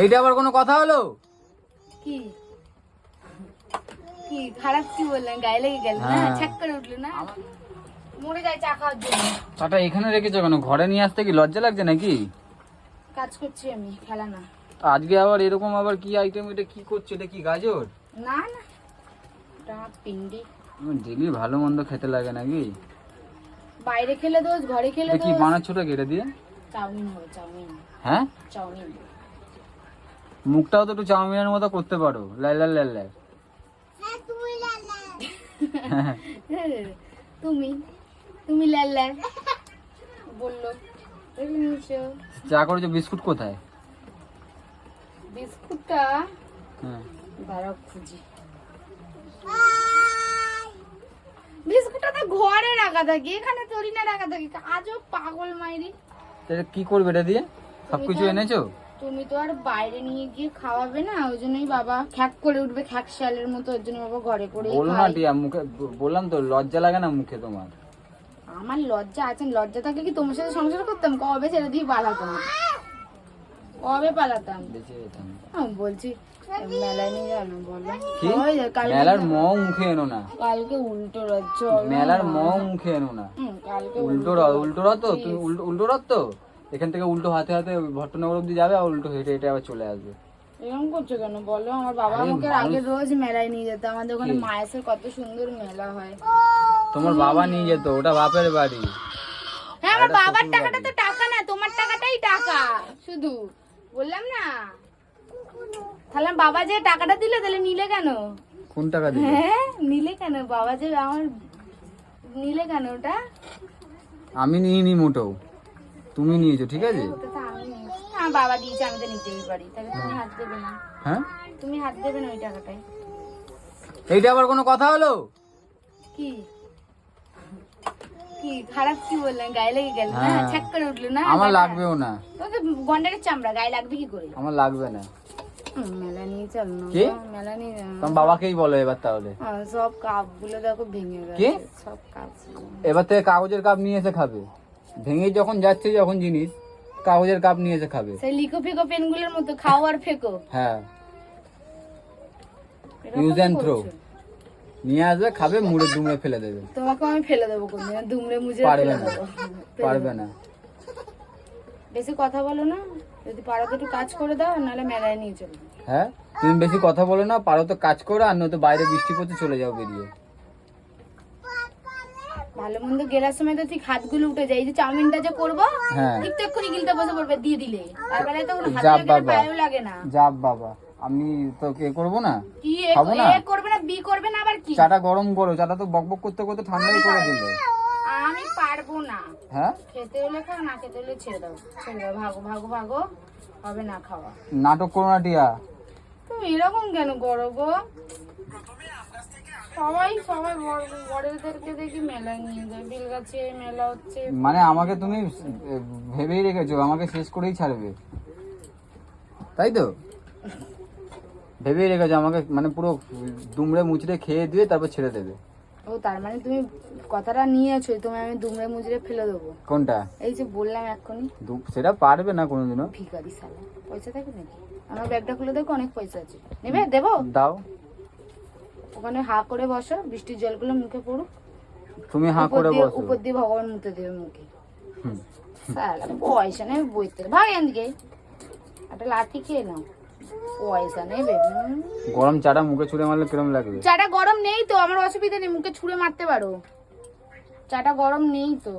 এইটা আবার কোনো কথা হলো? কি কি খারাপ কি বললেন? গায়ে লেগে গেল না? ছ্যাক করে উঠলো না? মরে যায় চা খাওয়ার জন্য। চাটা এখানে রেখেছো কেন? ঘরে নিয়ে আসতে কি লজ্জা লাগছে নাকি? কাজ করছি আমি, খেলা না। আজকে আবার এরকম আবার কি আইটেম? এটা কি করছো? এটা কি গাজর? না না, এটা পিন্ডি। ডেলি ভালো মন্দ খেতে লাগে নাকি? বাইরে খেলে দোষ, ঘরে খেলে কি দোষ। বানাচ্ছো টা এটা দিয়ে? চাউমিন হবে, চাউমিন। হ্যাঁ, চাউমিন। মুখটাও তো একটু চাউমিনের মতো করতে পারো, লাই লাই লাই লাই। তুমি তুমি লাল্লা বললো। চা করেছো? বিস্কুট কোথায়? বিস্কুটটা হ্যাঁ, দাঁড়াও খুঁজি। বিস্কুটটা তো ঘরে রাখা থাকে, এখানে তরি না রাখা থাকে। আজও পাগল মাইরি। তাহলে কি করবে এটা দিয়ে? সবকিছু এনেছো? তুমি তো আর বাইরে নিয়ে গিয়ে খাওয়াবে না, ওই জন্যই বাবা খ্যাক করে উঠবে, খ্যাক শিয়ালের মতো। ওর জন্য বাবা ঘরে করে বলো না টিয়া, মুখে বললাম তো, লজ্জা লাগে না মুখে তোমার? আমার লজ্জা আছে, লজ্জা থাকলে কি তোমার সাথে সংসার করতাম? কবে ছেড়ে দিয়ে পালাতাম, কবে পালাতাম। বেঁচে যেতাম। বলছি মেলায় নিয়ে যাবো বলো। কি মেলার মহ মুখে এনো না। কালকে উল্টো রথ, মেলার মহ মুখে এনো না। কালকে উল্টো রথ তো, তুমি উল্টো রথ তো, এখান থেকে উল্টো হাতে হাতে ভট্টনগর অব্দি যাবে, আর উল্টো হেঁটে হেঁটে আবার চলে আসবে। এরকম করছো কেন বলো? আমার বাবা আমাকে আগে রোজ মেলায় নিয়ে যেত। আমাদের ওখানে মায়ের কত সুন্দর মেলা হয়। তোমার বাবা নিয়ে যেত, ওটা বাপের বাড়ি। হ্যাঁ, আমার বাবার টাকাটা তো টাকা না, তোমার টাকাটাই টাকা শুধু। বললাম না? তাহলে বাবা যে টাকাটা দিলে, তাহলে নিলে কেন? কোন টাকা দিলে? হ্যাঁ, নিলে কেন? বাবা যে আমার নিলে কেন ওটা? আমি নিইনি মোটেও, তুমি নিয়েছো। ঠিক আছে, ওটা তো আমি নিয়েছি। আমার বাবা দিয়েছে, আমি তো নিতেই পারি। তাহলে তুমি হাত দেবে না? হ্যাঁ, তুমি হাত দেবে না ওই টাকাটাই? এইটা আবার কোনো কথা হলো? কি কি খারাপ কি বললেন? গায়ে লেগে গেল না? ছ্যাক করে উঠলো না? আমার লাগবেও না। তোমাকে গন্ডারের চামড়া, গায়ে লাগবে কি করে? আমার লাগবে না। মেলা নিয়ে চল না। কি? মেলা নিয়ে তোমার বাবাকেই বলো এবার তাহলে। সব কাপ গুলো দেখো ভেঙে গেছে। কি? সব কাপ এবার থেকে কাগজের কাপ নিয়ে এসে খাবে। ভেঙে যখন যাচ্ছে, যখন জিনিস, কাগজের কাপ নিয়ে এসে খাবে। সেই লিখো ফেকো পেন গুলোর মতো খাও আর ফেকো। হ্যাঁ, ইউজ এন্ড থ্রো নিয়ে আসবে, খাবে, মুড়ে দুমড়ে ফেলে দেবে। তোমাকে আমি ফেলে দেবো কোনদিন, দুমড়ে মুজে পারবে ফেলে না, দেবো। পারবে না। বেশি কথা বলো না, যদি পারো তো একটু কাজ করে দাও, নাহলে মেলায় নিয়ে চলো। হ্যাঁ, তুমি বেশি কথা বলো না, পারো তো কাজ করো, আর নয়তো বাইরে বৃষ্টি পড়ছে, চলে যাও বেরিয়ে। ভালো মন্দ গেলার সময় তো ঠিক হাতগুলো উঠে যায়। এই যে চাউমিনটা যে করবো, হ্যাঁ, ঠিকঠাক করে গিলতে বসে পড়বে দিয়ে দিলে, তারপরে তো কোনো হাত যাব লাগে না, বাবা, পায়েও লাগে না। যাব বাবা, আমি তো কে করবো না? কি খাবো না? এ করবে না, বি করবে না, আবার কি? চাটা গরম করো, চাটা তো বকবক করতে করতে ঠান্ডাই করে দিলে। আমি পারবো না। হ্যাঁ, খেতে হলে খাও, না খেতে হলে ছেড়ে দাও, ছেড়ে দাও, ভাগো ভাগো ভাগো, হবে না খাওয়া। নাটক করো না টিয়া। তুমি এরকম কেন করো গো? সবাই সবাই বড়দেরকে দেখি মেলায় নিয়ে যায়, বেলগাছে মেলা হচ্ছে। মানে আমাকে তুমি ভেবেই রেখেছো আমাকে শেষ করেই ছাড়বে, তাই তো? ভেবেই রেখেছো আমাকে, মানে পুরো দুমড়ে মুচড়ে খেয়ে দিয়ে তারপর ছেড়ে দেবে। ও, তার মানে তুমি কথাটা নিয়েছো, তুমি আমি দুমড়ে মুজড়ে ফেলে দেবো? কোনটা? এই যে বললাম এক্ষুনি। সেটা পারবে না কোনোদিনও। ভিখারি শালা, পয়সা থাকে নাকি? আমার ব্যাগটা খুলে দেখো, অনেক পয়সা আছে। নেবে? দেবো? দাও। ওখানে হা করে বসো, বৃষ্টির জলগুলো মুখে পড়ুক। তুমি হাঁ করে বসো। উপর দিয়ে ভগবান মুতে দেবে মুখে। হুম। শালা পয়সা নেই বইতে, ভাগ এখান থেকে। একটা লাঠি খেয়ে নাও, পয়সা নেবে। গরম চাটা মুখে ছুঁড়ে মারলে কিরম লাগবে? চাটা গরম নেই তো, আমার অসুবিধা নেই, মুখে ছুঁড়ে মারতে পারো। চাটা গরম নেই তো।